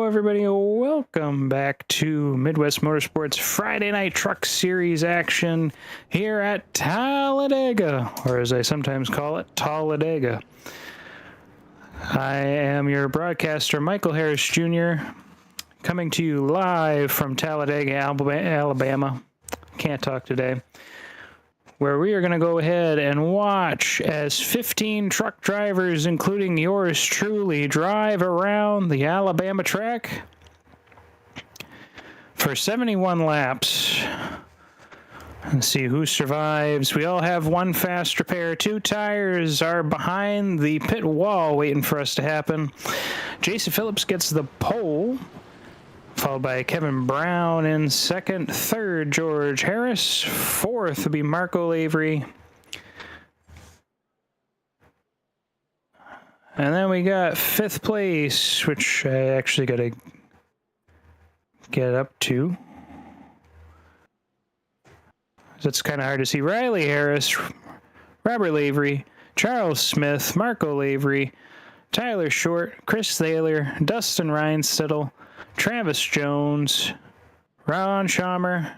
everybody. Welcome back to Midwest Motorsports Friday Night Truck Series action here at Talladega, or as I sometimes call it, Talladega. I am your broadcaster, Michael Harris Jr., coming to you live from Talladega, Alabama. Can't talk today. Where we are going to go ahead and watch as 15 truck drivers, including yours truly, drive around the Alabama track for 71 laps. Let's see who survives. We all have one fast repair. 2 tires are behind the pit wall waiting for us to happen. Jason Phillips gets the pole, followed by Kevin Brown in second. Third, George Harris. Fourth would be Marco Lavery. And then we got fifth place, which I actually got to get up to. That's kind of hard to see. Riley Harris, Robert Lavery, Charles Smith, Marco Lavery, Tyler Short, Chris Thaler, Dustin Reinstedel, Travis Jones, Ron Schaumer,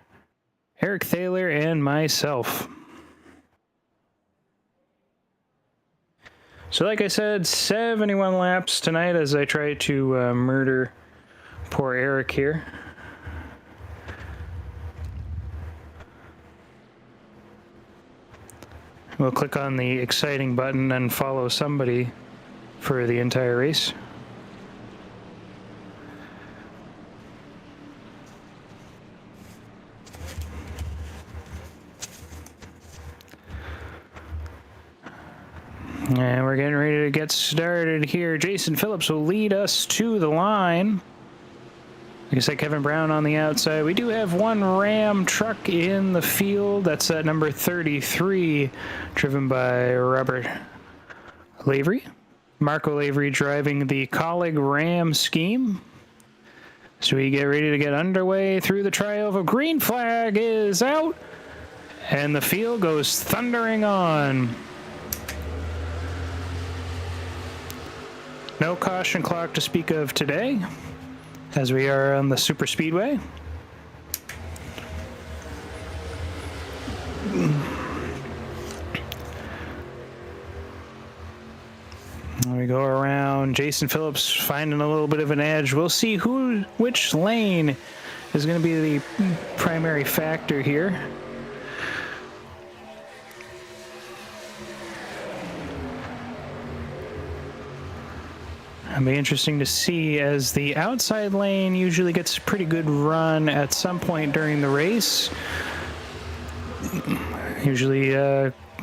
Eric Thaler, and myself. So like I said, 71 laps tonight as I try to murder poor Eric here. We'll click on the exciting button and follow somebody for the entire race. And we're getting ready to get started here. Jason Phillips will lead us to the line. Like I said, Kevin Brown on the outside. We do have one Ram truck in the field. That's at number 33, driven by Robert Lavery. Marco Lavery driving the colleague Ram scheme. So we get ready to get underway through the trioval. Green flag is out, and the field goes thundering on. No caution clock to speak of today, as we are on the Superspeedway. We go around. Jason Phillips finding a little bit of an edge. We'll see which lane is going to be the primary factor here. It'll be interesting to see, as the outside lane usually gets a pretty good run at some point during the race. Usually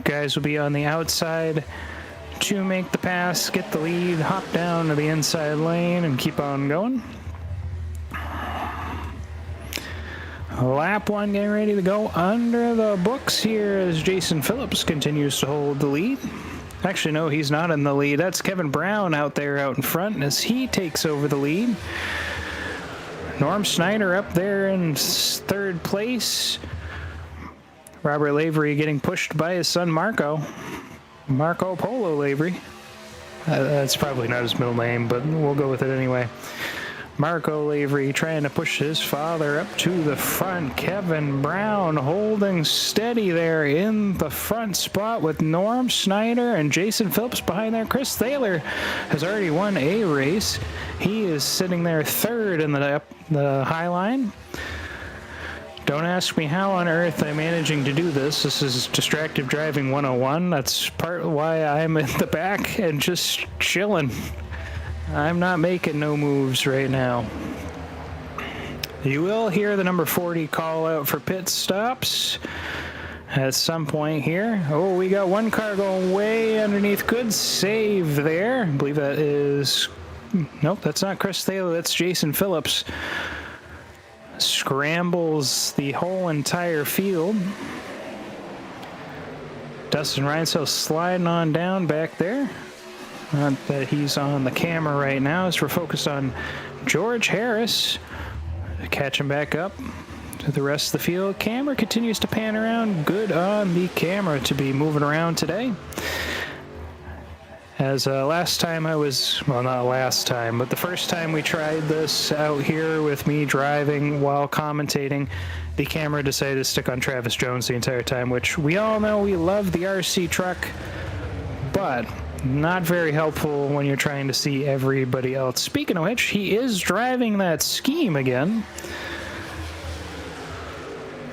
guys will be on the outside to make the pass, get the lead, hop down to the inside lane, and keep on going. Lap 1 getting ready to go under the books here as Jason Phillips continues to hold the lead. Actually, no, he's not in the lead. That's Kevin Brown out there out in front as he takes over the lead. Norm Snyder up there in third place. Robert Lavery getting pushed by his son Marco Polo Lavery. That's probably not his middle name, but we'll go with it anyway. Marco Lavery trying to push his father up to the front. Kevin Brown holding steady there in the front spot with Norm Snyder and Jason Phillips behind there. Chris Thaler has already won a race. He is sitting there third in the high line. Don't ask me how on earth I'm managing to do this. This is distracted driving 101. That's part of why I'm in the back and just chilling. I'm not making no moves right now. You will hear the number 40 call out for pit stops at some point here. Oh, we got one car going way underneath. Good save there. I believe that is... Nope, that's not Chris Thaler. That's Jason Phillips. Scrambles the whole entire field. Dustin Reinstedel sliding on down back there. Not that he's on the camera right now, as we're focused on George Harris. Catch him back up to the rest of the field. Camera continues to pan around. Good on the camera to be moving around today. As last time I was, well, not last time, but the first time we tried this out here with me driving while commentating, the camera decided to stick on Travis Jones the entire time, which we all know we love the RC truck, but not very helpful when you're trying to see everybody else. Speaking of which, he is driving that scheme again.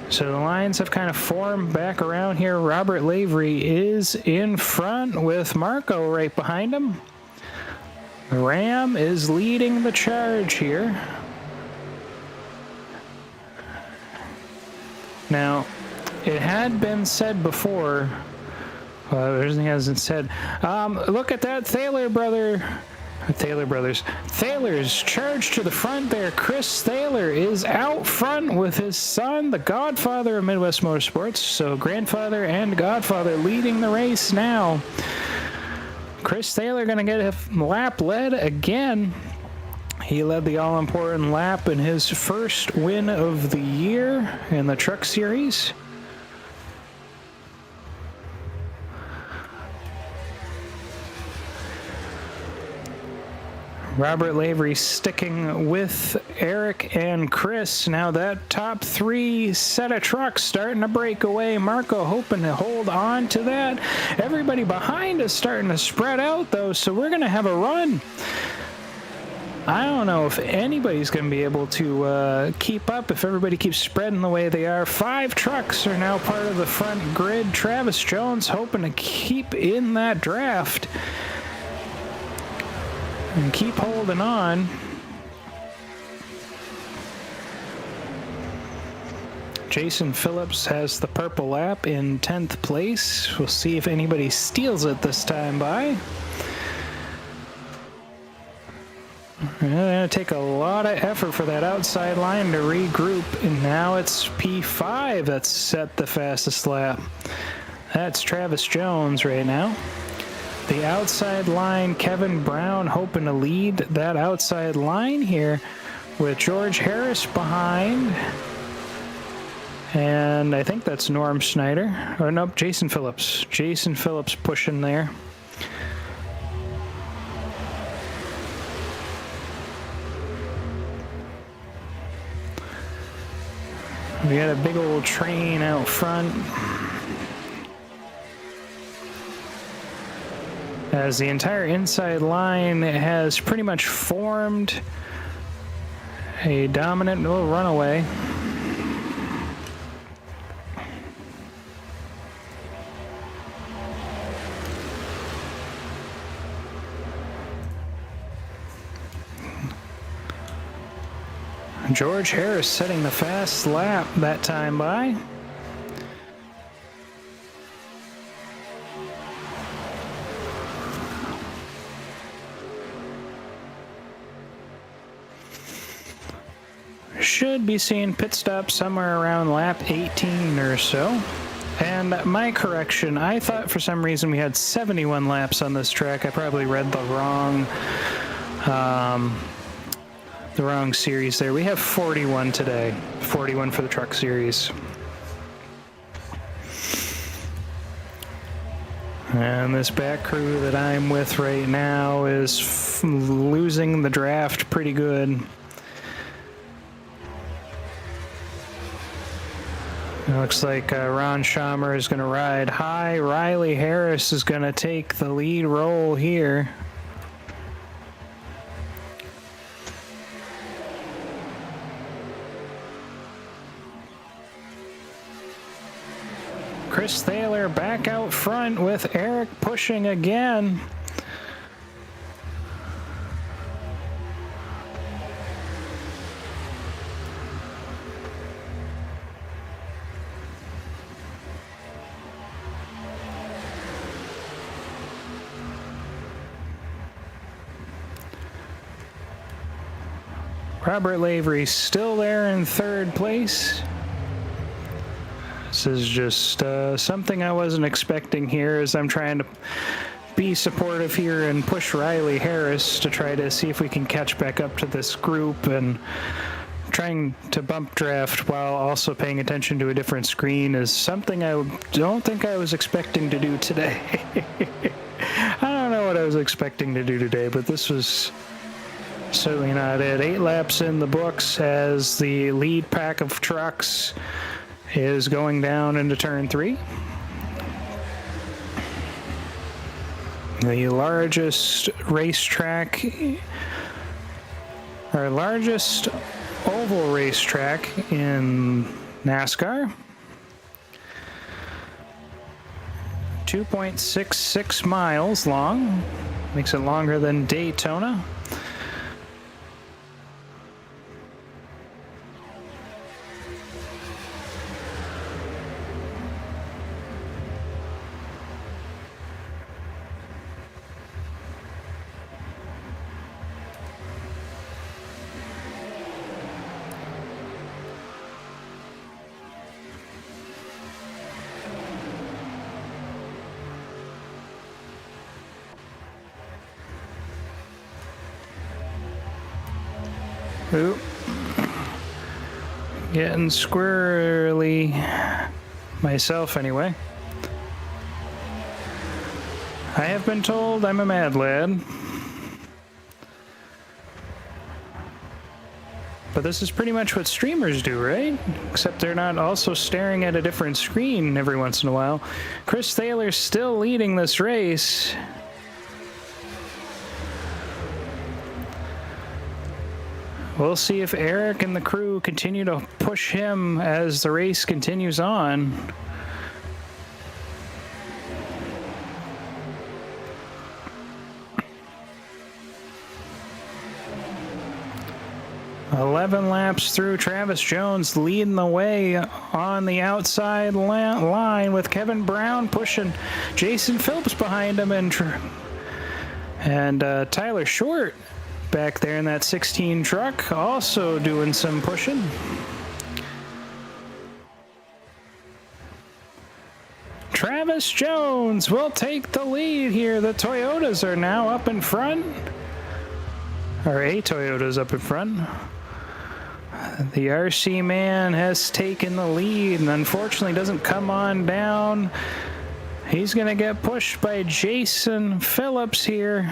So the lines have kind of formed back around here. Robert Lavery is in front with Marco right behind him. Ram is leading the charge here. Now, it had been said before, everything hasn't said, look at that Thaler's charge to the front there. Chris Thaler is out front with his son, the godfather of Midwest Motorsports. So grandfather and godfather leading the race now. Chris Thaler going to get a lap led again. He led the all-important lap in his first win of the year in the Truck Series. Robert Lavery sticking with Eric and Chris. Now that top three set of trucks starting to break away. Marco hoping to hold on to that. Everybody behind is starting to spread out though, so we're going to have a run. I don't know if anybody's going to be able to keep up if everybody keeps spreading the way they are. 5 trucks are now part of the front grid. Travis Jones hoping to keep in that draft and keep holding on. Jason Phillips has the purple lap in 10th place. We'll see if anybody steals it this time by. It's going to take a lot of effort for that outside line to regroup, and now it's P5 that's set the fastest lap. That's Travis Jones right now. The outside line, Kevin Brown hoping to lead that outside line here with George Harris behind. And I think that's Norm Schneider. Or nope, Jason Phillips. Jason Phillips pushing there. We got a big old train out front. As the entire inside line has pretty much formed a dominant runaway. George Harris setting the fast lap that time by. Should be seeing pit stop somewhere around lap 18 or so. And my correction, I thought for some reason we had 71 laps on this track. I probably read the wrong series there. We have 41 today. 41 for the Truck Series. And this back crew that I'm with right now is losing the draft pretty good. It looks like Ron Schamer is going to ride high. Riley Harris is going to take the lead role here. Chris Thaler back out front with Eric pushing again. Robert Lavery still there in 3rd place. This is just something I wasn't expecting here as I'm trying to be supportive here and push Riley Harris to try to see if we can catch back up to this group, and trying to bump draft while also paying attention to a different screen is something I don't think I was expecting to do today. I don't know what I was expecting to do today, but this was certainly not it. 8 laps in the books as the lead pack of trucks is going down into turn 3. The largest racetrack, or largest oval racetrack in NASCAR. 2.66 miles long, makes it longer than Daytona. Oop. Getting squirrely myself anyway. I have been told I'm a mad lad. But this is pretty much what streamers do, right? Except they're not also staring at a different screen every once in a while. Chris Taylor's still leading this race. We'll see if Eric and the crew continue to push him as the race continues on. "11 laps through, Travis Jones leading the way on the outside line with Kevin Brown pushing Jason Phillips behind him, and Tyler Short back there in that 16 truck also doing some pushing. Travis Jones will take the lead here. The Toyotas are now up in front, or a Toyota's up in front. The RC man has taken the lead and unfortunately doesn't come on down. He's going to get pushed by Jason Phillips here.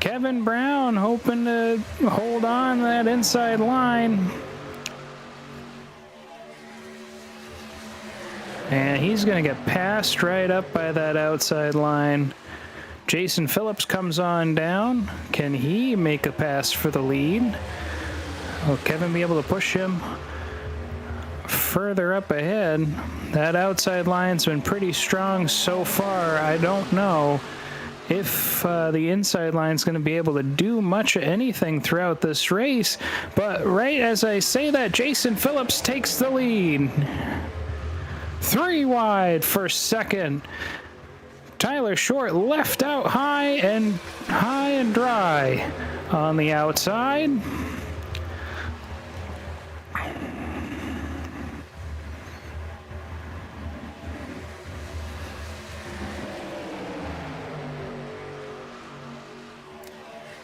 Kevin Brown hoping to hold on to that inside line. And he's going to get passed right up by that outside line. Jason Phillips comes on down. Can he make a pass for the lead? Will Kevin be able to push him further up ahead? That outside line's been pretty strong so far. I don't know if the inside line's going to be able to do much of anything throughout this race. But right as I say that, Jason Phillips takes the lead. 3 wide for second. Tyler Short left out high and dry on the outside.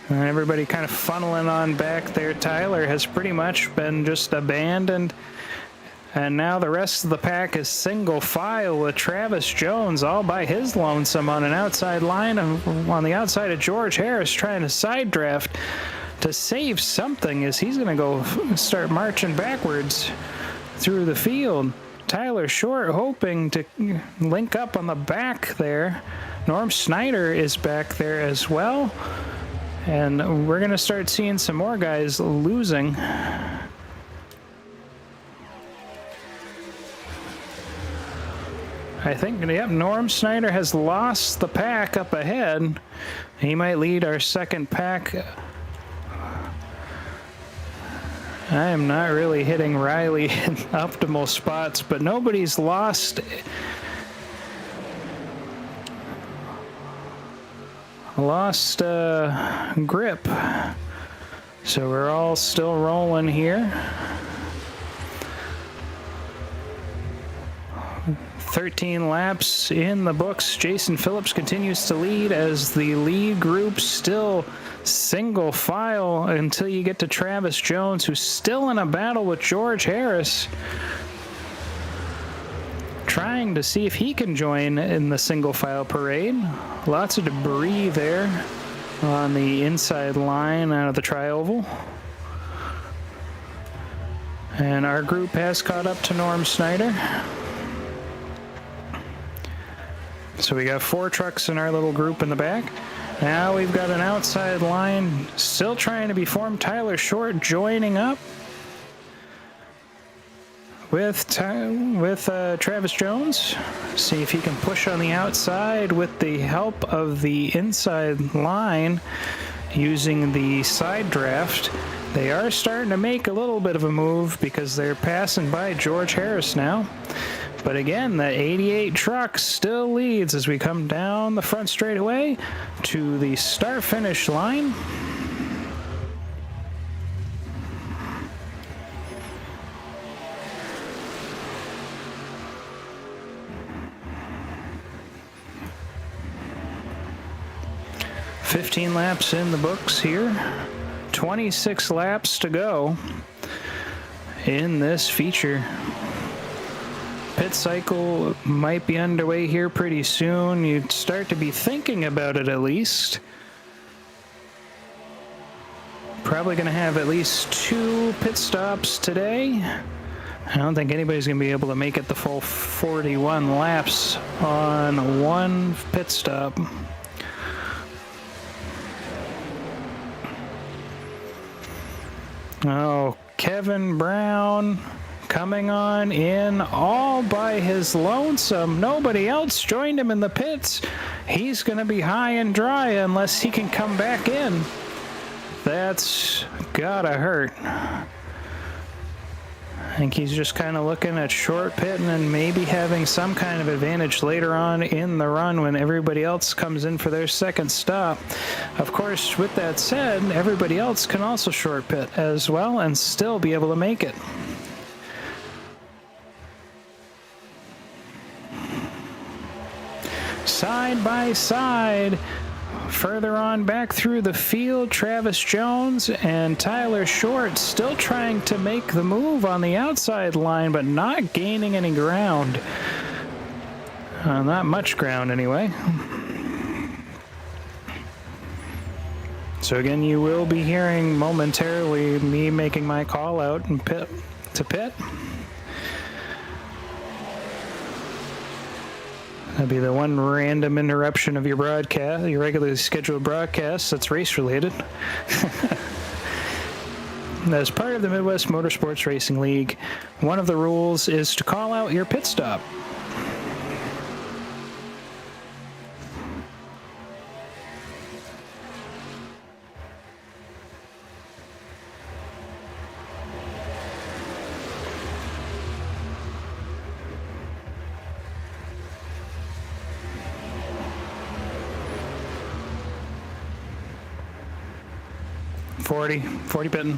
And everybody kind of funneling on back there. Tyler has pretty much been just abandoned. And now the rest of the pack is single file with Travis Jones all by his lonesome on an outside line on the outside of George Harris, trying to side draft to save something as he's going to go start marching backwards through the field. Tyler Short hoping to link up on the back there. Norm Snyder is back there as well. And we're going to start seeing some more guys losing. I think, yep, Norm Snyder has lost the pack up ahead. He might lead our second pack. I am not really hitting Riley in optimal spots, but nobody's lost grip. So we're all still rolling here. 13 laps in the books. Jason Phillips continues to lead as the lead group still single file until you get to Travis Jones, who's still in a battle with George Harris. trying to see if he can join in the single file parade. Lots of debris there on the inside line out of the tri-oval. And our group has caught up to Norm Snyder. So we got 4 trucks in our little group in the back. Now we've got an outside line still trying to be formed. Tyler Short joining up with Travis Jones. See if he can push on the outside with the help of the inside line using the side draft. They are starting to make a little bit of a move because they're passing by George Harris now. But again, the 88 truck still leads as we come down the front straightaway to the start-finish line. "15 laps in the books here. 26 laps to go in this feature. Pit cycle might be underway here pretty soon. You'd start to be thinking about it at least. Probably going to have at least 2 pit stops today. I don't think anybody's going to be able to make it the full 41 laps on 1 pit stop. Oh, Kevin Brown coming on in all by his lonesome. Nobody else joined him in the pits. He's going to be high and dry unless he can come back in. That's gotta hurt. I think he's just kind of looking at short pitting and maybe having some kind of advantage later on in the run when everybody else comes in for their second stop. Of course, with that said, everybody else can also short pit as well and still be able to make it. Side by side, further on back through the field, Travis Jones and Tyler Short still trying to make the move on the outside line, but not gaining any ground. Not much ground anyway. So again, you will be hearing momentarily me making my call out and pit. That'd be the one random interruption of your broadcast, your regularly scheduled broadcast that's race related. As part of the Midwest Motorsports Racing League, one of the rules is to call out your pit stop. Forty pitting.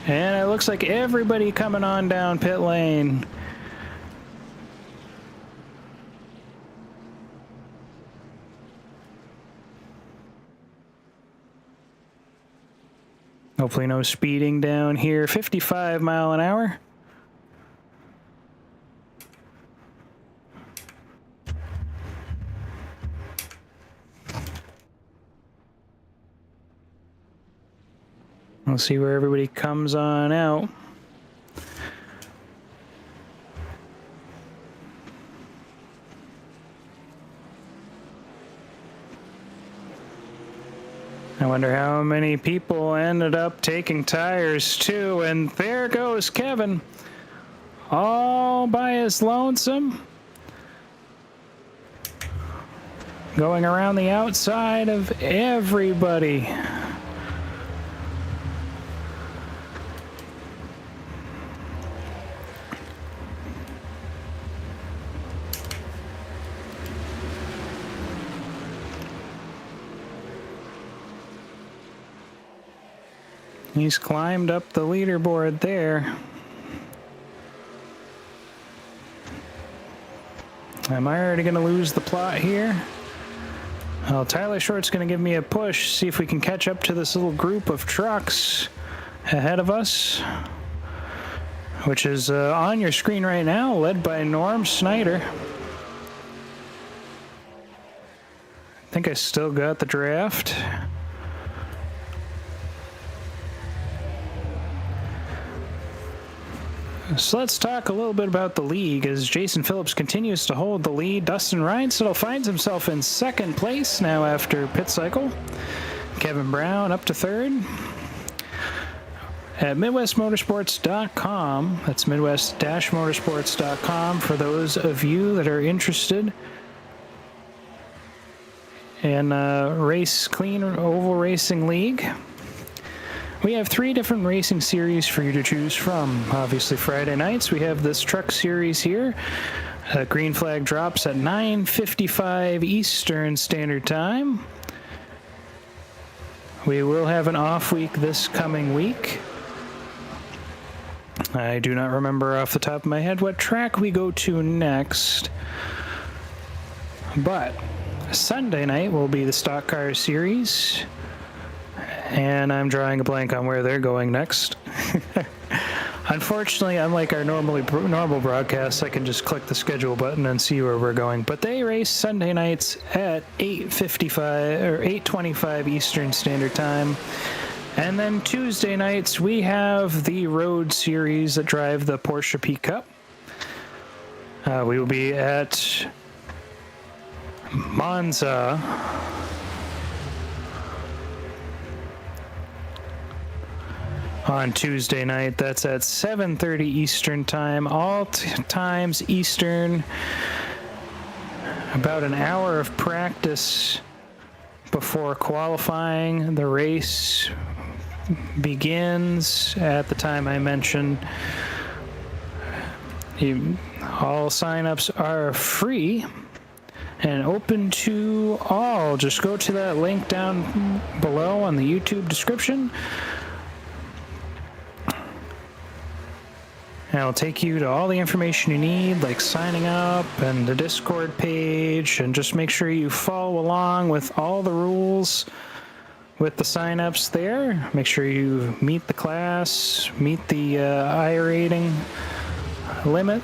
And it looks like everybody coming on down pit lane. Hopefully no speeding down here. 55 mile an hour. We'll see where everybody comes on out. I wonder how many people ended up taking tires too. And there goes Kevin, all by his lonesome, going around the outside of everybody. He's climbed up the leaderboard there. Am I already going to lose the plot here? Well, Tyler Short's going to give me a push, see if we can catch up to this little group of trucks ahead of us. which is on your screen right now, led by Norm Snyder. I think I still got the draft. So let's talk a little bit about the league as Jason Phillips continues to hold the lead. Dustin Reinsettle finds himself in second place now after pit cycle. Kevin Brown up to third. At MidwestMotorsports.com, that's Midwest-Motorsports.com for those of you that are interested in Race Clean Oval Racing League. We have 3 different racing series for you to choose from. Obviously, Friday nights, we have this truck series here. Green flag drops at 9:55 Eastern Standard Time. We will have an off week this coming week. I do not remember off the top of my head what track we go to next. But Sunday night will be the Stock Car Series. And I'm drawing a blank on where they're going next. Unfortunately, unlike our normal broadcasts, I can just click the schedule button and see where we're going. But they race Sunday nights at 8:55 or 8:25 Eastern Standard Time. And then Tuesday nights, we have the Road Series that drive the Porsche P Cup. We will be at Monza on Tuesday night. That's at 7:30 Eastern Time, all times Eastern. About an hour of practice before qualifying. The race begins at the time I mentioned. All signups are free and open to all. Just go to that link down below on the YouTube description. And it'll take you to all the information you need, like signing up and the Discord page, and just make sure you follow along with all the rules with the signups there. Make sure you meet the class, meet the I rating limit.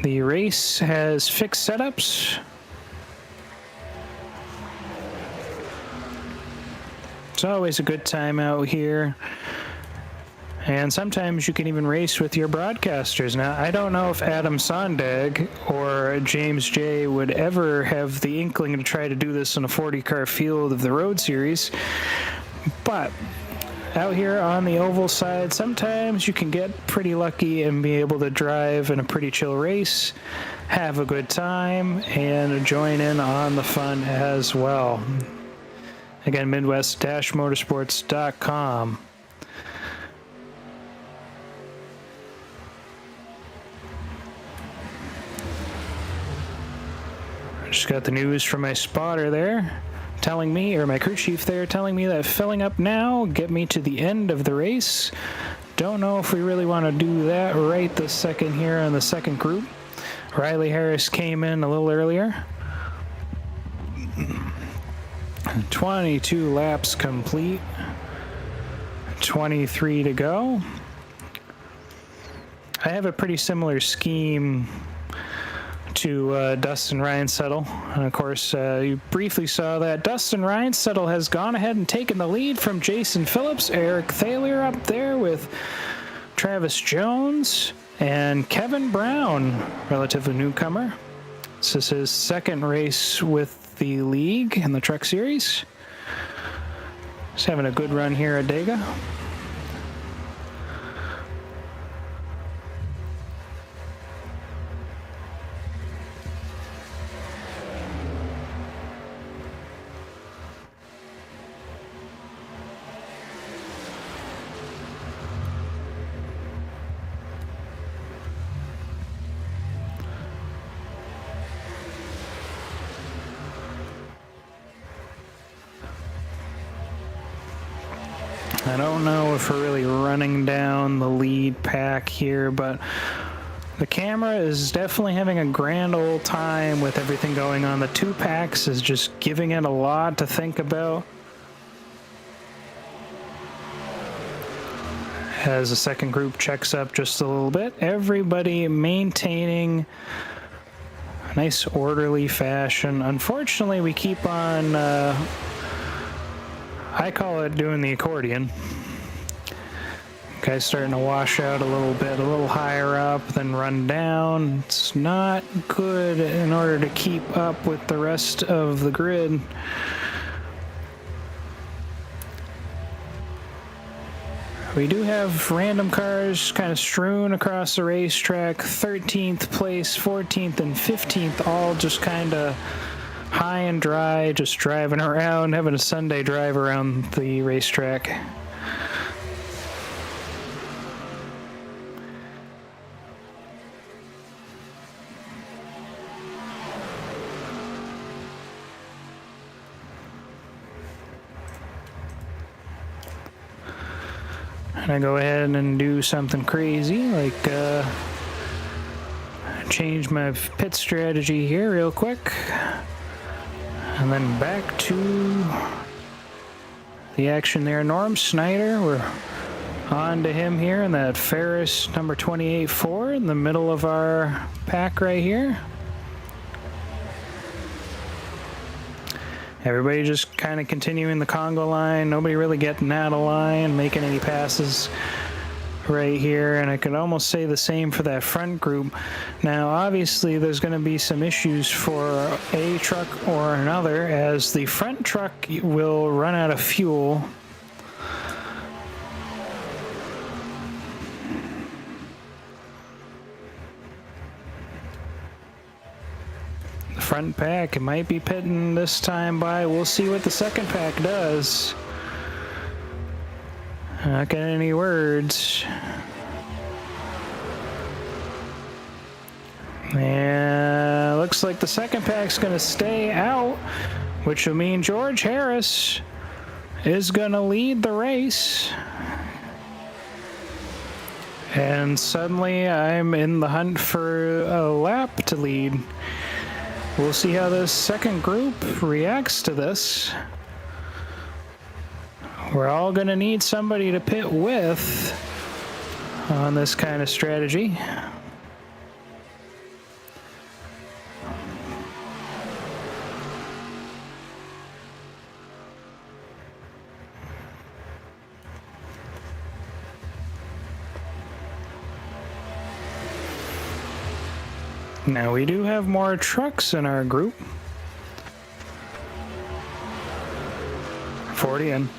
The race has fixed setups. It's always a good time out here. And sometimes you can even race with your broadcasters. Now, I don't know if Adam Sondag or James J would ever have the inkling to try to do this in a 40-car field of the Road Series. But out here on the oval side, sometimes you can get pretty lucky and be able to drive in a pretty chill race, have a good time, and join in on the fun as well. Again, Midwest-Motorsports.com. I just got the news from my spotter there, telling me, or my crew chief there, telling me that filling up now get me to the end of the race. Don't know if we really want to do that right this second here on the second group. Riley Harris came in a little earlier. 22 laps complete, 23 to go. I have a pretty similar scheme to Dustin Reinsettle, and of course you briefly saw that Dustin Reinsettle has gone ahead and taken the lead from Jason Phillips. Eric Thaler up there with Travis Jones and Kevin Brown, relatively newcomer. This is his second race with the league in the Truck Series. He's having a good run here at Dega. I don't know if we're really running down the lead pack here, but the camera is definitely having a grand old time with everything going on. The two packs is just giving it a lot to think about. as the second group checks up just a little bit. Everybody maintaining a nice orderly fashion. Unfortunately, we keep on, I call it doing the accordion. Guys starting to wash out a little bit, a little higher up, then run down. It's not good in order to keep up with the rest of the grid. We do have random cars kind of strewn across the racetrack. 13th place, 14th, and 15th, all just kind of high and dry, just driving around, having a Sunday drive around the racetrack. I go ahead and do something crazy, like change my pit strategy here real quick, and then back to the action there. Norm Snyder, we're on to him here in that Ferris number 28 Ford in the middle of our pack right here. Everybody just kind of continuing the Congo line. Nobody really getting out of line, making any passes right here. And I could almost say the same for that front group. Now, obviously, there's going to be some issues for a truck or another, as the front truck will run out of fuel. Front pack, it might be pitting this time by. We'll see what the second pack does. Not getting any words. And looks like the second pack's gonna stay out, which will mean George Harris is gonna lead the race. And suddenly I'm in the hunt for a lap to lead. We'll see how this second group reacts to this. We're all going to need somebody to pit with on this kind of strategy. Now we do have more trucks in our group. 40 in.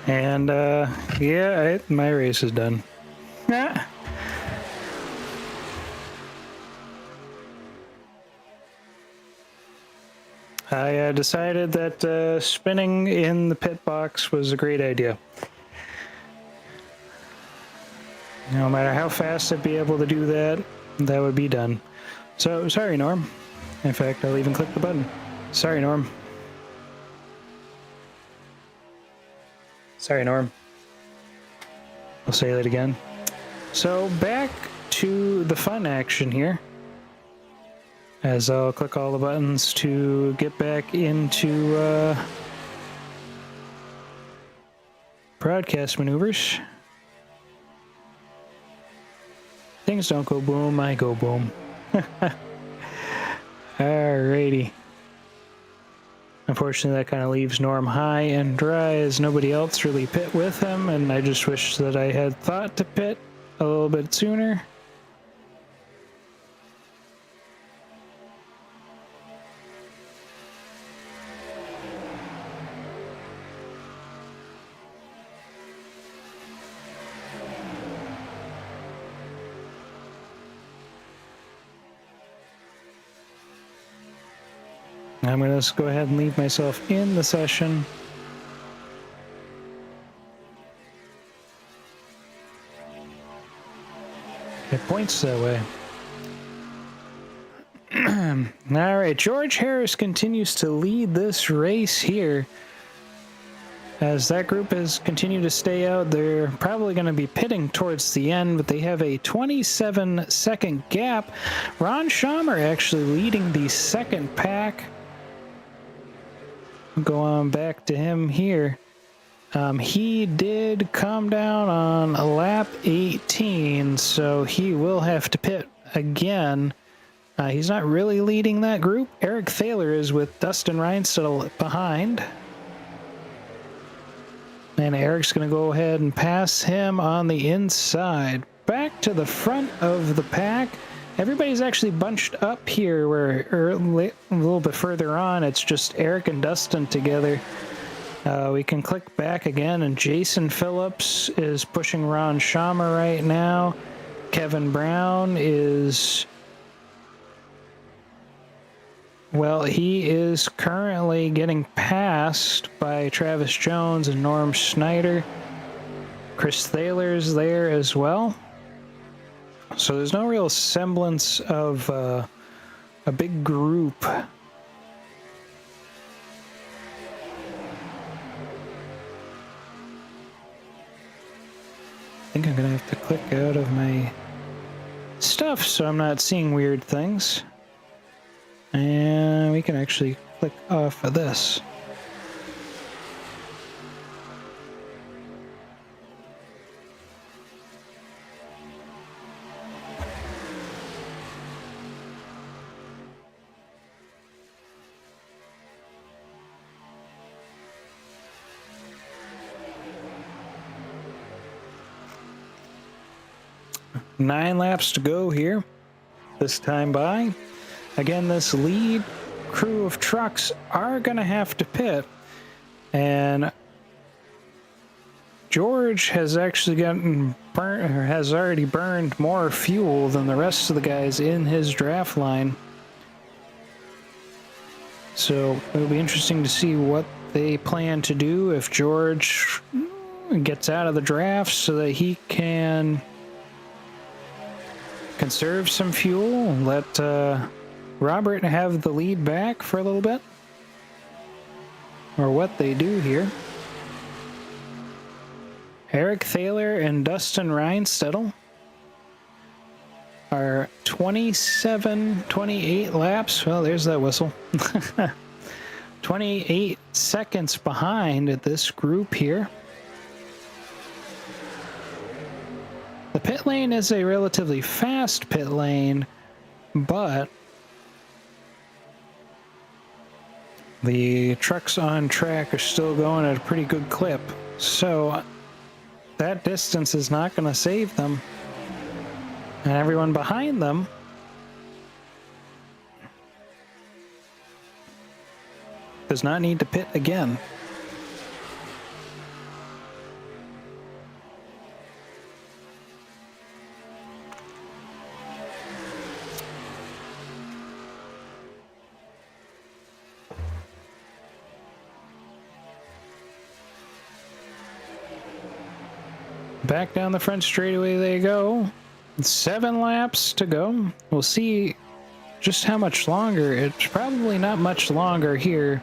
And yeah, my race is done. Ah. I decided that spinning in the pit box was a great idea. No matter how fast I'd be able to do that, that would be done. So, sorry, Norm. In fact, I'll even click the button. Sorry, Norm. Sorry, Norm. I'll say that again. So, back to the fun action here, as I'll click all the buttons to get back into broadcast maneuvers. Things don't go boom, I go boom. Alrighty. Unfortunately, that kind of leaves Norm high and dry, as nobody else really pit with him, and I just wish that I had thought to pit a little bit sooner. I'm going to just go ahead and leave myself in the session. Get points that way. All right, George Harris continues to lead this race here. As that group has continued to stay out, they're probably going to be pitting towards the end, but they have a 27-second gap. Ron Schamer actually leading the second pack. Go on back to him here. He did come down on lap 18, so he will have to pit again. He's not really leading that group. Eric Thaler is with Dustin Reinstedel behind. And Eric's going to go ahead and pass him on the inside. Back to the front of the pack. Everybody's actually bunched up here where a little bit further on, it's just Eric and Dustin together. We can click back again, and Jason Phillips is pushing Ron Schamer right now. Kevin Brown is... well, he is currently getting passed by Travis Jones and Norm Schneider. Chris Thaler's there as well. So there's no real semblance of a big group. I think I'm going to have to click out of my stuff so I'm not seeing weird things. And we can actually click off of this. Nine laps to go here. This time by. Again, this lead crew of trucks are going to have to pit. And George has actually gotten burnt, or has already burned more fuel than the rest of the guys in his draft line. So it'll be interesting to see what they plan to do if George gets out of the draft so that he can conserve some fuel, let Robert have the lead back for a little bit, or what they do here. Eric Thaler and Dustin Reinstedel are 28 laps. Well, there's that whistle. 28 seconds behind at this group here. The pit lane is a relatively fast pit lane, but the trucks on track are still going at a pretty good clip. So that distance is not going to save them. And everyone behind them does not need to pit again. Back down the front straightaway they go. 7 laps to go. We'll see just how much longer. It's probably not much longer here.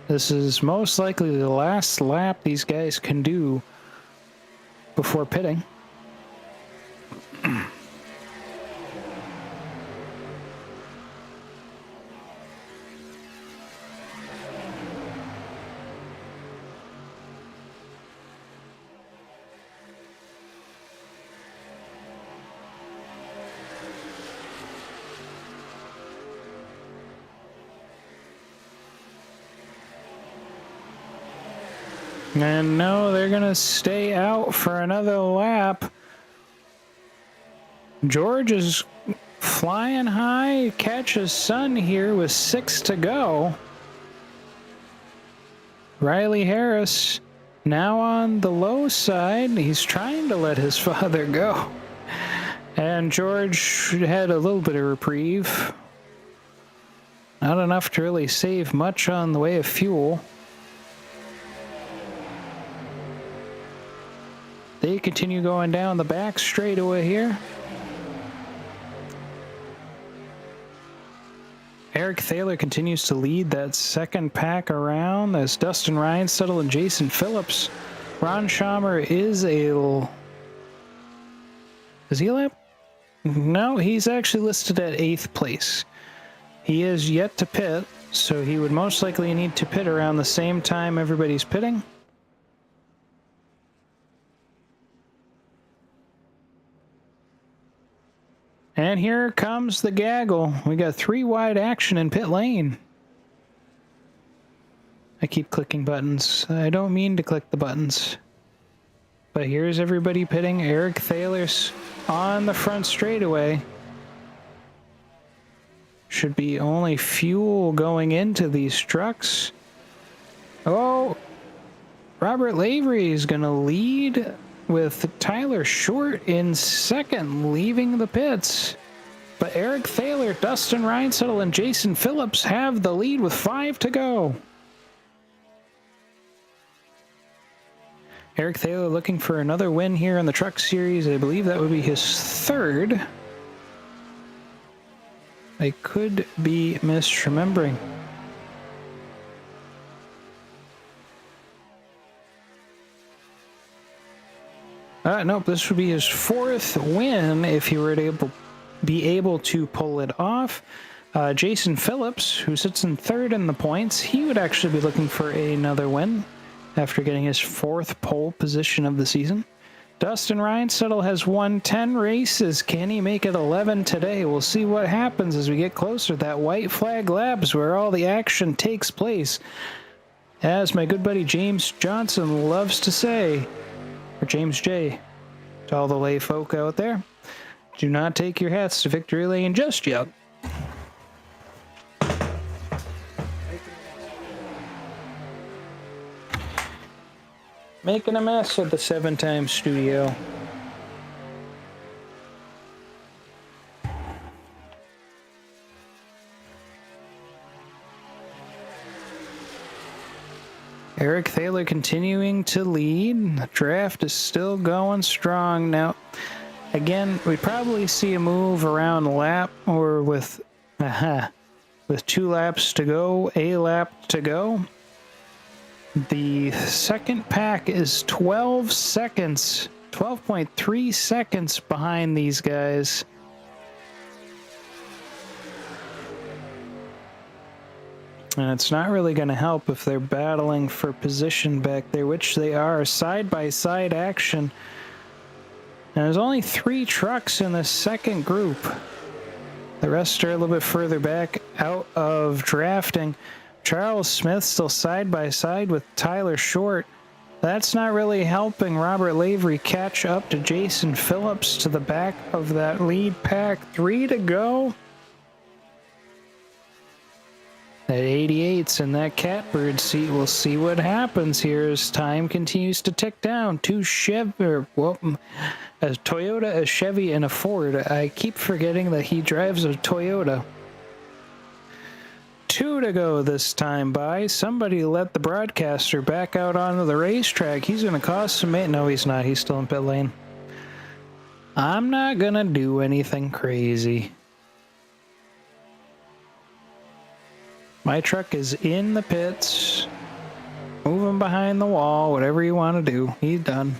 This is most likely the last lap these guys can do before pitting. And no, they're going to stay out for another lap. George is flying high, catches Sun here with 6 to go. Riley Harris now on the low side. He's trying to let his father go. And George had a little bit of reprieve. Not enough to really save much on the way of fuel. They continue going down the back straightaway here. Eric Thaler continues to lead that second pack around as Dustin Reinsettle and Jason Phillips. Ron Schamer is he a lap? No, he's actually listed at 8th place. He is yet to pit, so he would most likely need to pit around the same time everybody's pitting. And here comes the gaggle. We got 3 wide action in pit lane. I keep clicking buttons. I don't mean to click the buttons. But here's everybody pitting. Eric Thaler's on the front straightaway. Should be only fuel going into these trucks. Oh, Robert Lavery is going to lead with Tyler Short in second, leaving the pits. But Eric Thaler, Dustin Reinsettle, and Jason Phillips have the lead with 5 to go. Eric Thaler looking for another win here in the Truck Series. I believe that would be his 3rd. I could be misremembering. Nope, this would be his 4th win if he were to be able to pull it off. Jason Phillips, who sits in 3rd in the points, he would actually be looking for another win after getting his 4th pole position of the season. Dustin Reinsettle has won 10 races. Can he make it 11 today? We'll see what happens as we get closer. That white flag labs where all the action takes place. As my good buddy James Johnson loves to say, or James J, to all the lay folk out there, do not take your hats to victory lane just yet. Making a mess of the 7-time studio. Eric Thaler continuing to lead. The draft is still going strong. Now, again, we probably see a move around lap or with 2 laps to go, a lap to go. The second pack is 12 seconds, 12.3 seconds behind these guys. And it's not really going to help if they're battling for position back there, which they are. Side-by-side action. And there's only 3 trucks in the second group. The rest are a little bit further back out of drafting. Charles Smith still side-by-side with Tyler Short. That's not really helping Robert Lavery catch up to Jason Phillips to the back of that lead pack. 3 to go. That 88's in that catbird seat. We'll see what happens here as time continues to tick down. 2 Chevy, a Toyota, a Chevy, and a Ford. I keep forgetting that he drives a Toyota. 2 to go this time by. Somebody let the broadcaster back out onto the racetrack. He's going to cause some... No, he's not. He's still in pit lane. I'm not going to do anything crazy. My truck is in the pits. Moving behind the wall. Whatever you want to do. He's done.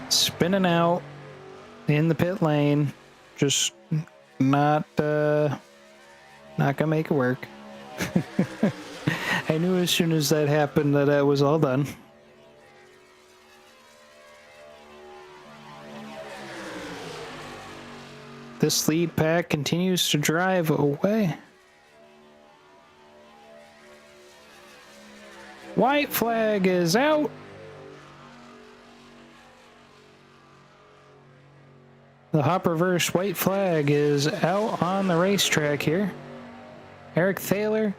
Spinning out in the pit lane. Just not gonna make it work. I knew as soon as that happened that it was all done. This lead pack continues to drive away. White flag is out. The Hopperverse white flag is out on the racetrack here. Eric Thaler,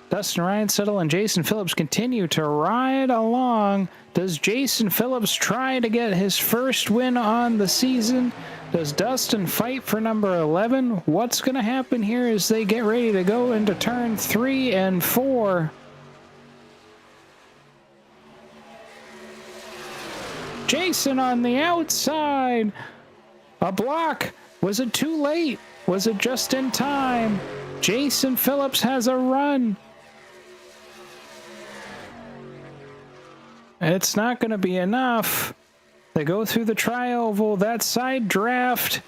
Dustin Reinsettle, and Jason Phillips continue to ride along. Does Jason Phillips try to get his first win on the season? Does Dustin fight for number 11? What's going to happen here as they get ready to go into turn 3 and 4? Jason on the outside. A block. Was it too late? Was it just in time? Jason Phillips has a run. It's not going to be enough. They go through the tri-oval. That side draft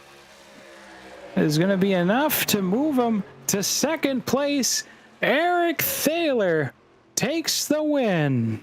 is going to be enough to move them to second place. Eric Thaler takes the win.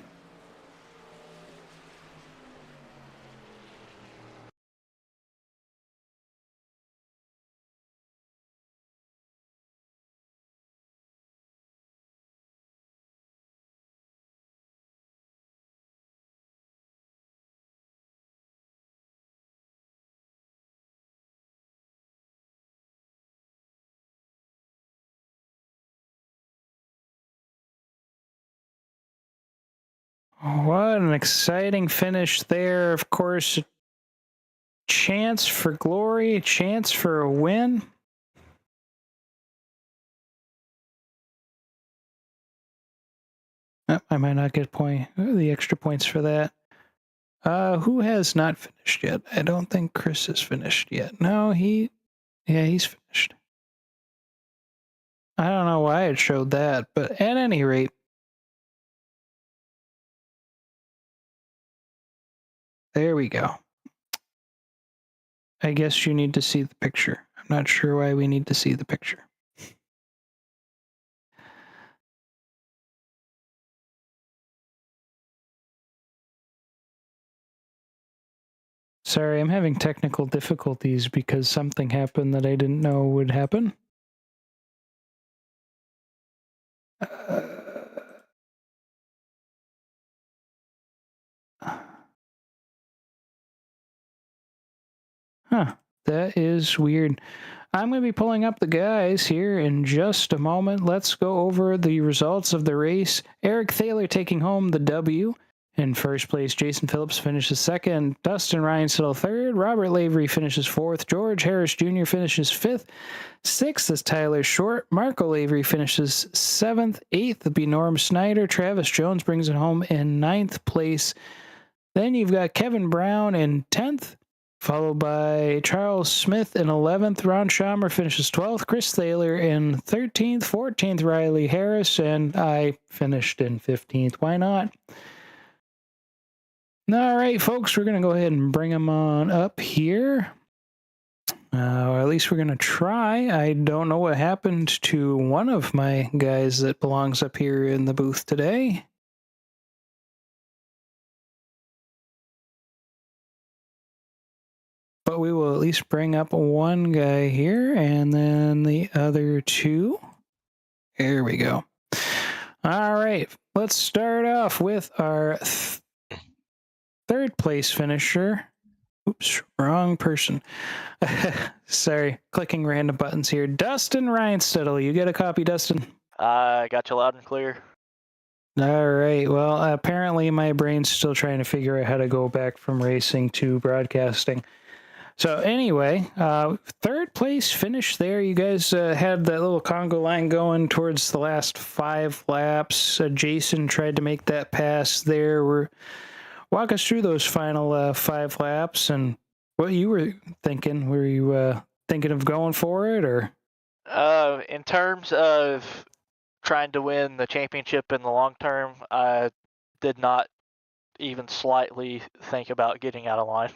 What an exciting finish there. Of course, chance for glory, chance for a win. Oh, I might not get the extra points for that. Who has not finished yet? I don't think Chris has finished yet. No, he's finished. I don't know why it showed that, but at any rate, there we go. I guess you need to see the picture. I'm not sure why we need to see the picture. Sorry, I'm having technical difficulties because something happened that I didn't know would happen. Huh, that is weird. I'm going to be pulling up the guys here in just a moment. Let's go over the results of the race. Eric Thaler taking home the W. In first place, Jason Phillips finishes second. Dustin Reinsettle third. Robert Lavery finishes fourth. George Harris Jr. finishes fifth. Sixth is Tyler Short. Marco Lavery finishes seventh. Eighth would be Norm Snyder. Travis Jones brings it home in ninth place. Then you've got Kevin Brown in 10th, followed by Charles Smith in 11th. Ron Schaumer finishes 12th. Chris Thaler in 13th. 14th, Riley Harris. And I finished in 15th. Why not? All right, folks, we're going to go ahead and bring them on up here. Or at least we're going to try. I don't know what happened to one of my guys that belongs up here in the booth today. But we will at least bring up one guy here and then the other two. There we go. All right, let's start off with our third place finisher. Oops, wrong person. Sorry, clicking random buttons here. Dustin Reinsettle, you get a copy, Dustin? I got you loud and clear. All right, well, apparently my brain's still trying to figure out how to go back from racing to broadcasting. So anyway, third place finish there. You guys had that little Congo line going towards the last 5 laps. Jason tried to make that pass there. Walk us through those final 5 laps and what you were thinking. Were you thinking of going for it, or? In terms of trying to win the championship in the long term, I did not even slightly think about getting out of line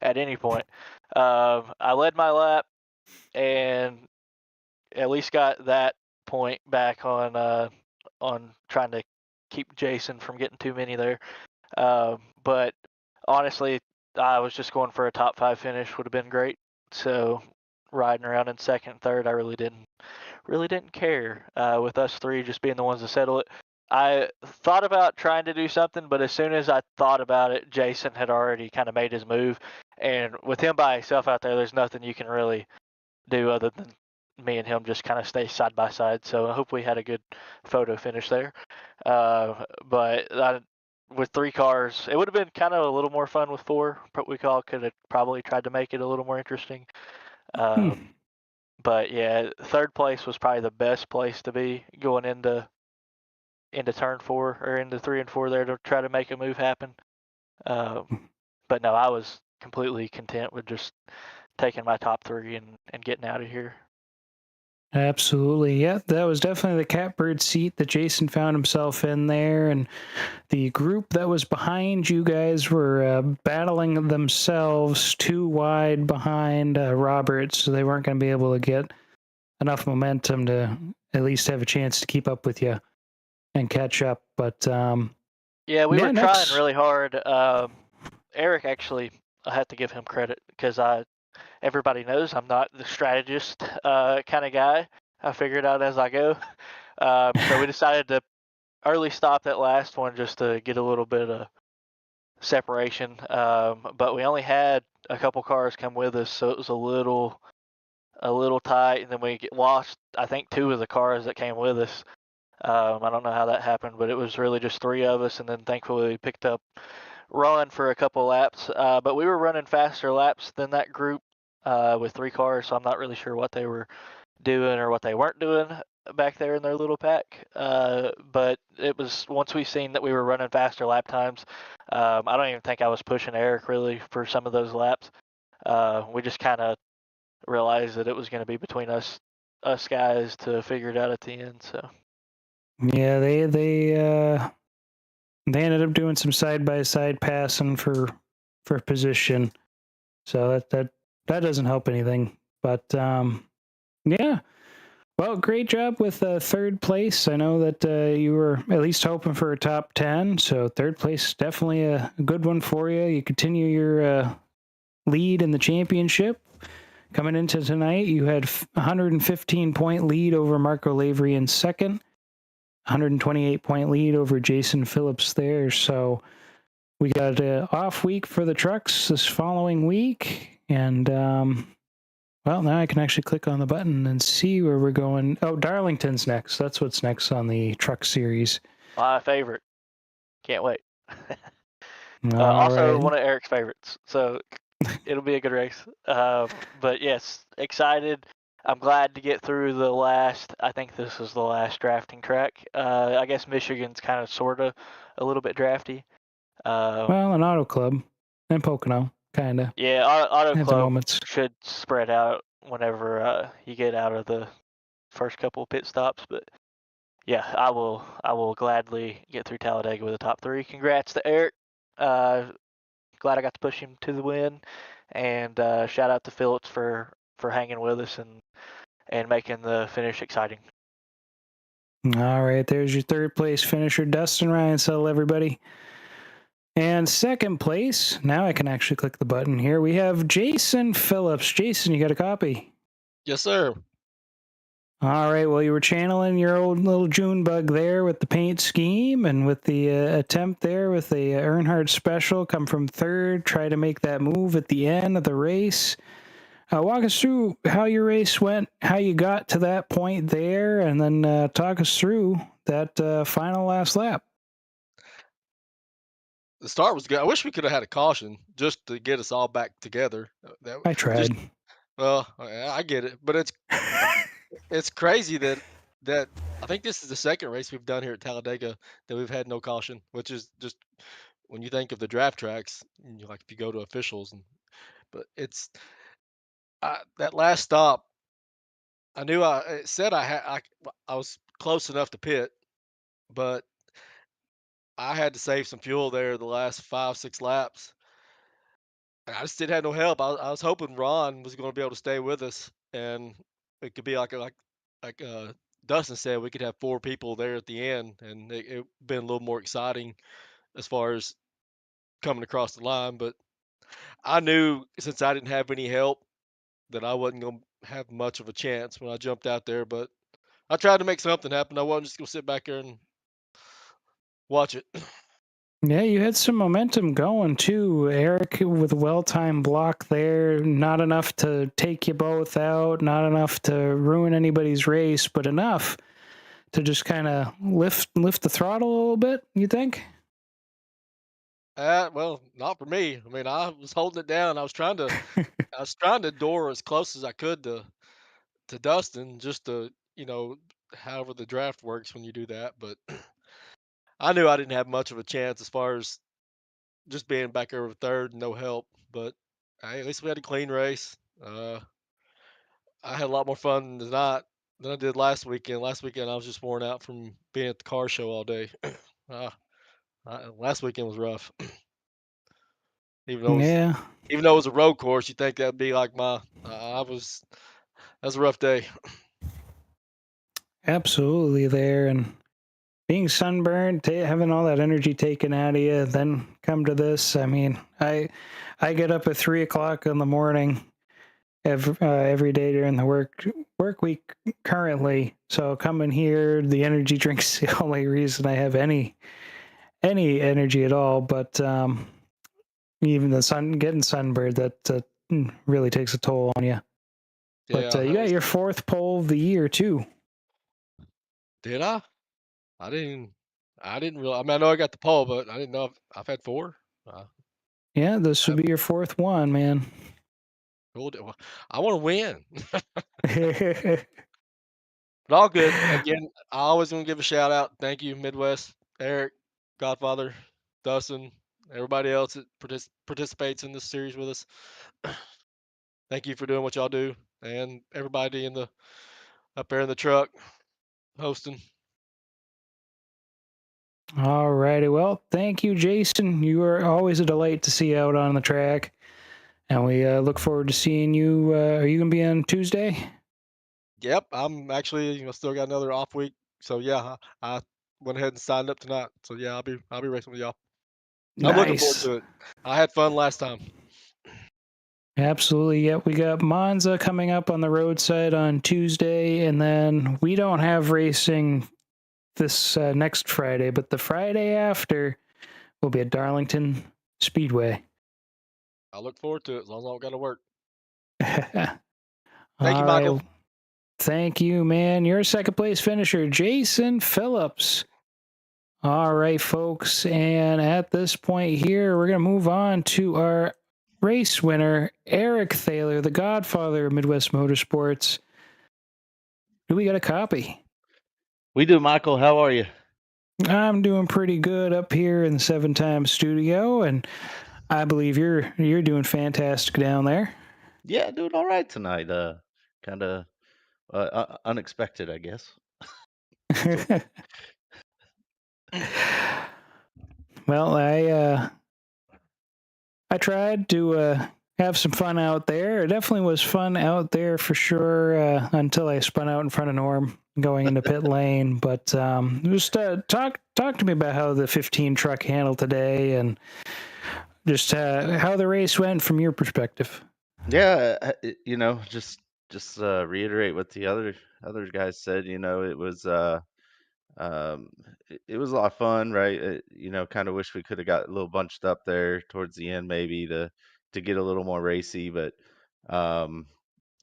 at any point. I led my lap and at least got that point back on trying to keep Jason from getting too many there. But honestly, I was just going for a top 5 finish would have been great. So riding around in second and third, I really didn't care. With us 3 just being the ones to settle it, I thought about trying to do something, but as soon as I thought about it, Jason had already kind of made his move, and with him by himself out there, there's nothing you can really do other than me and him just kind of stay side by side. So I hope we had a good photo finish there. But with 3 cars, it would have been kind of a little more fun with 4. We could have probably tried to make it a little more interesting. But yeah, third place was probably the best place to be going into turn 4 or into 3 and 4 there to try to make a move happen. But no, I was completely content with just taking my top 3 and getting out of here. Absolutely. Yeah, that was definitely the catbird seat that Jason found himself in there. And the group that was behind you guys were battling themselves too wide behind Roberts, so they weren't going to be able to get enough momentum to at least have a chance to keep up with you and catch up. But Yeah, we yeah, were trying next. really hard. Eric actually, I have to give him credit because everybody knows I'm not the strategist kind of guy. I figure it out as I go. So we decided to early stop that last one just to get a little bit of separation. But we only had a couple cars come with us, so it was a little tight. And then we lost, I think, two of the cars that came with us. I don't know how that happened, but it was really just three of us. And then thankfully we picked up Ron for a couple laps. But we were running faster laps than that group with three cars, so I'm not really sure what they were doing or what they weren't doing back there in their little pack. But it was once we seen that we were running faster lap times. I don't even think I was pushing Eric really for some of those laps. We just kind of realized that it was going to be between us guys to figure it out at the end. So Yeah, they ended up doing some side by side passing for position, so that doesn't help anything. But yeah, well, great job with third place. I know that you were at least hoping for a top 10, so third place definitely a good one for you. You continue your lead in the championship. Coming into tonight, you had 115-point lead over Marco Lavery in second, 128-point lead over Jason Phillips there. So we got an off week for the trucks this following week, and well, now I can actually click on the button and see where we're going. Oh, Darlington's next. That's what's next on the truck series. my favorite. Can't wait. All Also, right. one of Eric's favorites. So it'll be a good race. But yes, excited. I'm glad to get through the last. I think this is the last drafting track. I guess Michigan's kind of, sort of, a little bit drafty. Well, an auto club and Pocono, kind of. Yeah, Auto Have the Club moments. should spread out whenever you get out of the first couple pit stops. But yeah, I will gladly get through Talladega with a top three. Congrats to Eric. Glad I got to push him to the win, and shout out to Phillips for hanging with us and making the finish exciting. All right, there's your third place finisher, Dustin Ryan. Settle everybody. And second place, now I can actually click the button here. We have Jason Phillips. Jason, you got a copy? Yes, sir. All right, well, you were channeling your old little June bug there with the paint scheme and with the attempt there with the Earnhardt special, come from third, try to make that move at the end of the race. Walk us through how your race went, how you got to that point there, and then talk us through that final last lap. The start was good. I wish we could have had a caution just to get us all back together. That I just tried. well, I get it, but it's crazy that I think this is the second race we've done here at Talladega that we've had no caution, which is just when you think of the draft tracks, like if you go to officials, but it's that last stop. I knew it said I was close enough to pit, but I had to save some fuel there the last 5 6 laps. And I just didn't have no help. I was hoping Ron was going to be able to stay with us, and it could be like Dustin said, we could have four people there at the end, and it been a little more exciting as far as coming across the line. But I knew since I didn't have any help that I wasn't going to have much of a chance when I jumped out there. But I tried to make something happen. I wasn't just going to sit back there and watch it. Yeah, you had some momentum going too, Eric, with a well-timed block there. Not enough to take you both out, not enough to ruin anybody's race, but enough to just kind of lift the throttle a little bit. You think? Well, not for me. I mean, I was holding it down. I was trying to door as close as I could to Dustin, just to, however the draft works when you do that. But I knew I didn't have much of a chance as far as just being back over third, no help. But hey, at least we had a clean race. I had a lot more fun than not. than I did last weekend. Last weekend I was just worn out from being at the car show all day. uh, Last weekend was rough. even though it was Yeah, even though it was a road course, you think that'd be like my I was that was a rough day. absolutely there. And being sunburned, having all that energy taken out of you, then come to this. I mean, I get up at 3 o'clock in the morning every day during the work week currently. So coming here, the energy drink's the only reason I have any energy at all. But even the getting sunburned, that really takes a toll on you. But Yeah, you that got was. your fourth pole of the year too. Did I? I didn't. I didn't realize. I mean, I know I got the pole, but I didn't know I've had four. Yeah, this I would be your fourth one, man. well, I want to win, but all good. Again, I always want to give a shout out. Thank you, Midwest, Eric, Godfather, Dustin, everybody else that participates in this series with us. Thank you for doing what y'all do, and everybody in the up there in the truck hosting. All righty. Well, thank you, Jason. You are always a delight to see out on the track. And we look forward to seeing you. Are you going to be on Tuesday? Yep, I'm actually still got another off week, so yeah, I went ahead and signed up tonight. So yeah, I'll be racing with y'all. I'm looking forward Nice. to it. I had fun last time. Absolutely. Yep. We got Monza coming up on the roadside on Tuesday. And then we don't have racing this next Friday, but the Friday after will be at Darlington Speedway. I look forward to it as long as I don't got to work. Thank you, All right. Michael. Thank you, man. Your second place finisher, Jason Phillips. All right, folks. And at this point here, we're going to move on to our race winner, Eric Thaler, the godfather of Midwest Motorsports. Do we got a copy? We do, Michael. How are you? I'm doing pretty good up here in the 7 Times studio, and I believe you're doing fantastic down there. Yeah, doing all right tonight. Kind of unexpected, I guess. Well, I tried to have some fun out there. It definitely was fun out there for sure until I spun out in front of Norm going into pit lane. But just talk to me about how the 15 truck handled today and just how the race went from your perspective. Yeah, just reiterate what the other guys said. It was um, it was a lot of fun, right? Kind of wish we could have got a little bunched up there towards the end, maybe to get a little more racy, but um,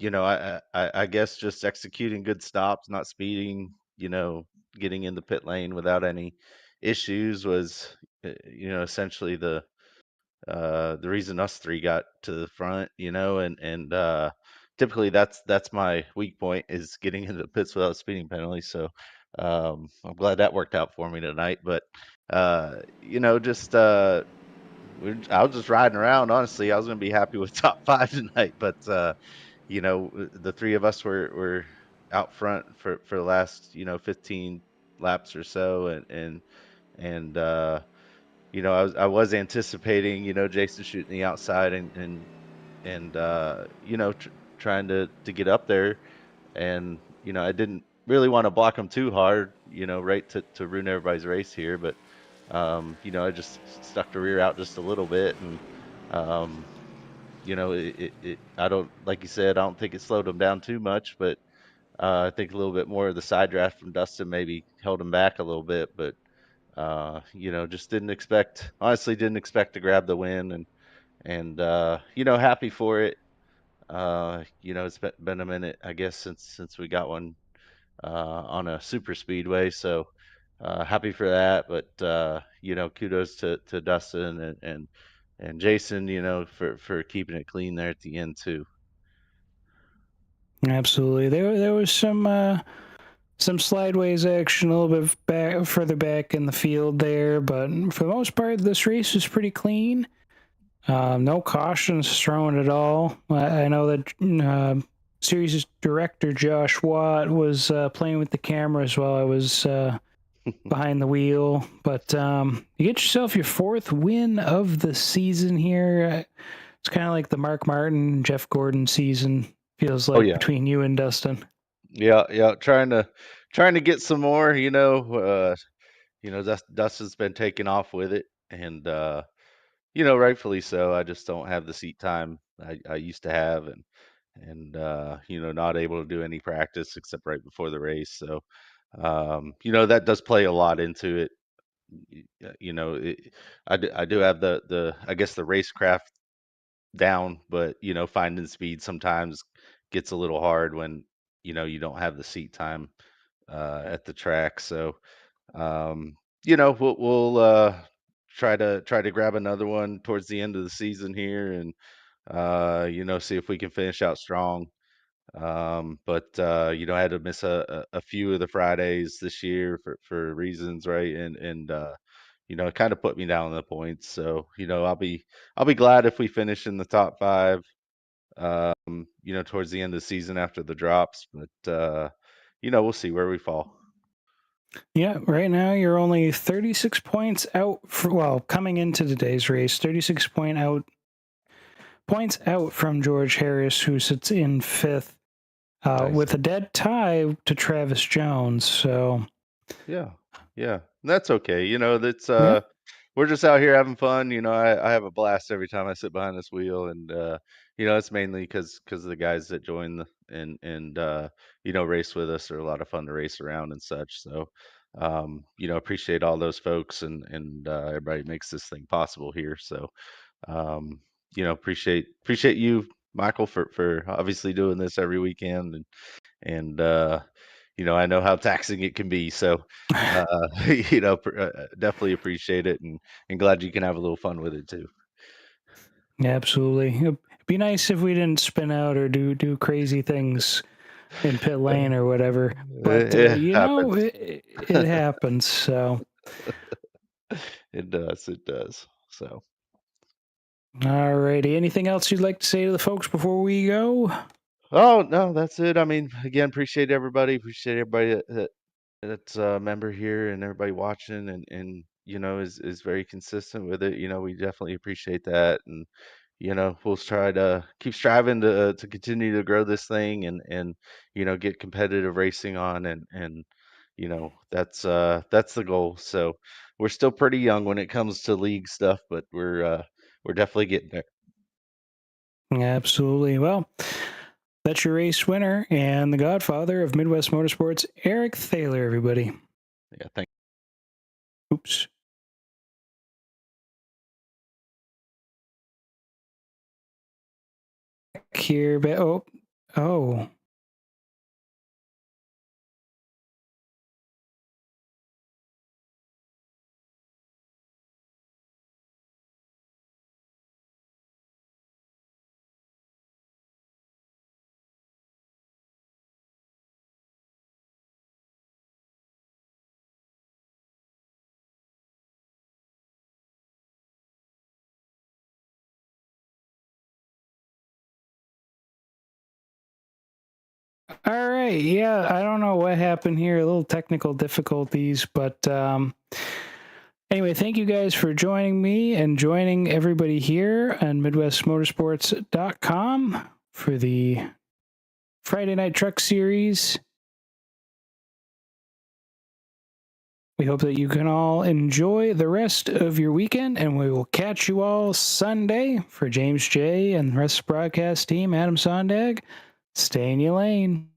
I guess just executing good stops, not speeding, getting in the pit lane without any issues was, essentially the reason us three got to the front, and typically that's my weak point is getting into the pits without a speeding penalty. So I'm glad that worked out for me tonight. But just I was just riding around. Honestly, I was gonna be happy with top five tonight, but the three of us were out front for the last 15 laps or so, and I was anticipating Jason shooting the outside and trying to get up there, and I didn't really want to block him too hard, right to ruin everybody's race here, but I just stuck the rear out just a little bit, and um, I don't, like you said, I don't think it slowed him down too much, but I think a little bit more of the side draft from Dustin maybe held him back a little bit, but just honestly didn't expect to grab the win, and happy for it. It's been a minute, I guess, since we got one on a super speedway, so happy for that. But kudos to Dustin and Jason, for keeping it clean there at the end too. Absolutely. There was some slideways action a little bit further back in the field there, but for the most part, this race was pretty clean. No cautions thrown at all. I know that series director Josh Watt was playing with the cameras while I was behind the wheel. But you get yourself your 4th win of the season here. It's kind of like the Mark Martin, Jeff Gordon season, feels like, between you and Dustin. Yeah. Trying to get some more. Dustin's been taking off with it, and rightfully so. I just don't have the seat time I used to have, and not able to do any practice except right before the race. So that does play a lot into it. I do have the I guess the racecraft down, but finding speed sometimes gets a little hard when you don't have the seat time at the track. So we'll try to grab another one towards the end of the season here, and see if we can finish out strong. But I had to miss a few of the Fridays this year for reasons, right? And it kind of put me down in the points. So I'll be glad if we finish in the top 5. Towards the end of the season after the drops, but we'll see where we fall. Yeah, right now you're only 36 points out. Coming into today's race, 36 points out from George Harris, who sits in 5th, Nice. with a dead tie to Travis Jones. So yeah, that's okay. That's Yeah. we're just out here having fun. I have a blast every time I sit behind this wheel, and it's mainly because the guys that join and race with us are a lot of fun to race around and such. So appreciate all those folks and everybody makes this thing possible here. So appreciate you, Michael, for obviously doing this every weekend, and I know how taxing it can be. So definitely appreciate it, and glad you can have a little fun with it too. Yeah, absolutely. It'd be nice if we didn't spin out or do crazy things in pit lane or whatever. But It it happens. So it does. So alrighty. Anything else you'd like to say to the folks before we go? oh no, that's it. I mean, again, appreciate everybody that's a member here and everybody watching and is very consistent with it. We definitely appreciate that, and we'll try to keep striving to continue to grow this thing and get competitive racing on, and that's the goal. So we're still pretty young when it comes to league stuff, but we're definitely getting there. Absolutely. Well, that's your race winner and the godfather of Midwest Motorsports, Eric Thaler, everybody. Yeah, thank Oops. Here, but oh. All right. Yeah, I don't know what happened here. A little technical difficulties, but anyway, thank you guys for joining me and joining everybody here on MidwestMotorsports.com for the Friday Night Truck Series. We hope that you can all enjoy the rest of your weekend, and we will catch you all Sunday. For James J. and the rest of the broadcast team, Adam Sondag, stay in your lane.